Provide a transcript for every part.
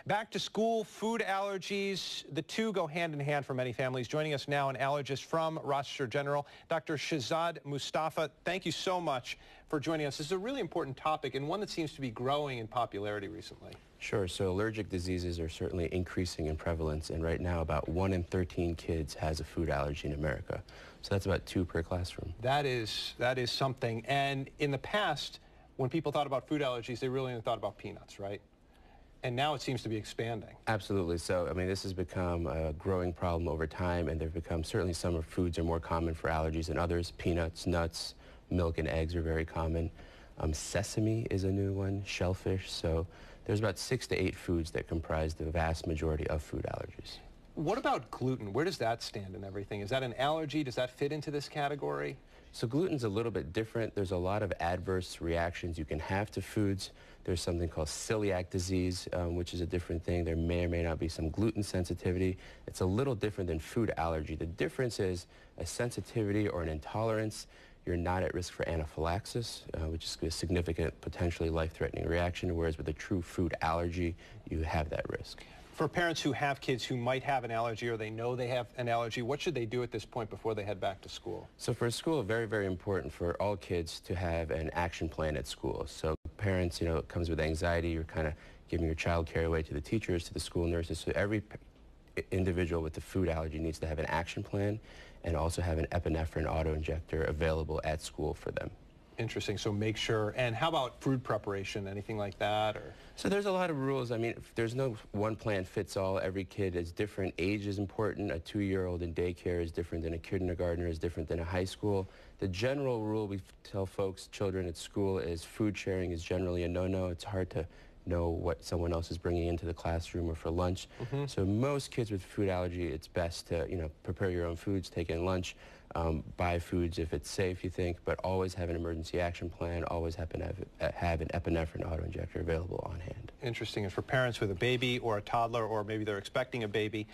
Back to school, food allergies, the two go hand in hand for many families. Joining us now, an allergist from Rochester General, Dr. Shahzad Mustafa. Thank you so much for joining us. This is a really important topic and one that seems to be growing in popularity recently. Sure. So allergic diseases are certainly increasing in prevalence, and right now about 1 in 13 kids has a food allergy in America. So that's about 2 per classroom. That is something. And in the past, when people thought about food allergies, they really only thought about peanuts, right? And now it seems to be expanding. Absolutely. So, I mean, this has become a growing problem over time, and there have become, certainly some foods are more common for allergies than others. Peanuts, nuts, milk and eggs are very common. Sesame is a new one, shellfish. So there's about 6 to 8 foods that comprise the vast majority of food allergies. What about gluten? Where does that stand in everything? Is that an allergy? Does that fit into this category? So gluten's a little bit different. There's a lot of adverse reactions you can have to foods. There's something called celiac disease, which is a different thing. There may or may not be some gluten sensitivity. It's a little different than food allergy. The difference is a sensitivity or an intolerance. You're not at risk for anaphylaxis, which is a significant, potentially life-threatening reaction, whereas with a true food allergy, you have that risk. For parents who have kids who might have an allergy or they know they have an allergy, what should they do at this point before they head back to school? So for school, very, very important for all kids to have an action plan at school. So parents, it comes with anxiety. You're kind of giving your child care away to the teachers, to the school nurses. So every individual with the food allergy needs to have an action plan and also have an epinephrine auto-injector available at school for them. Interesting. So make sure. And how about food preparation? Anything like that? Or? So there's a lot of rules. I mean, there's no one plan fits all. Every kid is different. Age is important. A 2-year-old in daycare is different than a kindergartner, is different than a high school. The general rule we tell folks, children at school, is food sharing is generally a no-no. It's hard to know what someone else is bringing into the classroom or for lunch. So most kids with food allergy, it's best to, prepare your own foods, take in lunch, buy foods if it's safe, you think, but always have an emergency action plan, always have an epinephrine auto-injector available on hand. Interesting. And for parents with a baby or a toddler, or maybe they're expecting a baby,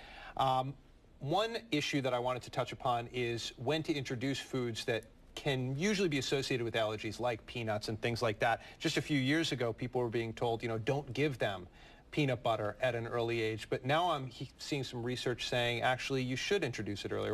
one issue that I wanted to touch upon is when to introduce foods that can usually be associated with allergies like peanuts and things like that. Just a few years ago, people were being told, don't give them peanut butter at an early age. But now I'm seeing some research saying, actually, you should introduce it earlier.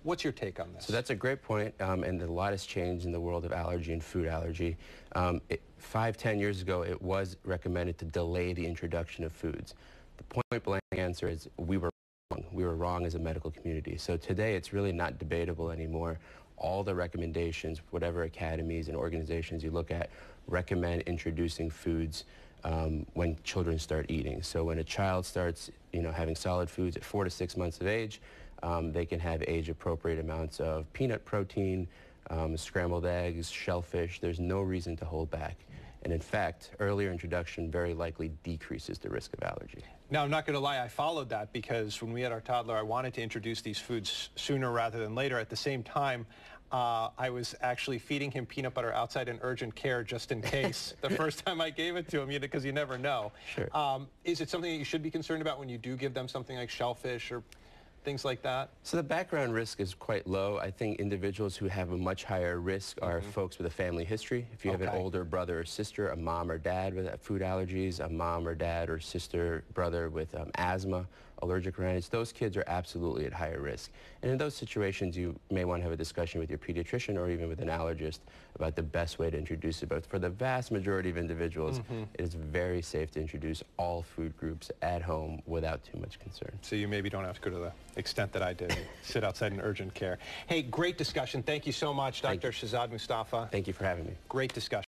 What's your take on this? So that's a great point, and a lot has changed in the world of allergy and food allergy. 5-10 years ago, it was recommended to delay the introduction of foods. The point-blank answer is we were wrong. We were wrong as a medical community. So today, it's really not debatable anymore. All the recommendations, whatever academies and organizations you look at, recommend introducing foods when children start eating. So when a child starts, having solid foods at 4 to 6 months of age, they can have age-appropriate amounts of peanut protein, scrambled eggs, shellfish. There's no reason to hold back. And in fact, earlier introduction very likely decreases the risk of allergy. Now, I'm not going to lie, I followed that because when we had our toddler, I wanted to introduce these foods sooner rather than later. At the same time, I was actually feeding him peanut butter outside in urgent care just in case the first time I gave it to him, because you never know. Sure. Is it something that you should be concerned about when you do give them something like shellfish or things like that? So the background risk is quite low. I think individuals who have a much higher risk are folks with a family history. If you have an older brother or sister, a mom or dad with food allergies, a mom or dad or sister, brother with asthma, allergic rhinitis, those kids are absolutely at higher risk. And in those situations, you may want to have a discussion with your pediatrician or even with an allergist about the best way to introduce it. But for the vast majority of individuals, it is very safe to introduce all food groups at home without too much concern. So you maybe don't have to go to the extent that I did, sit outside in urgent care. Hey, great discussion. Thank you so much, Dr. Shahzad Mustafa. Thank you for having me. Great discussion.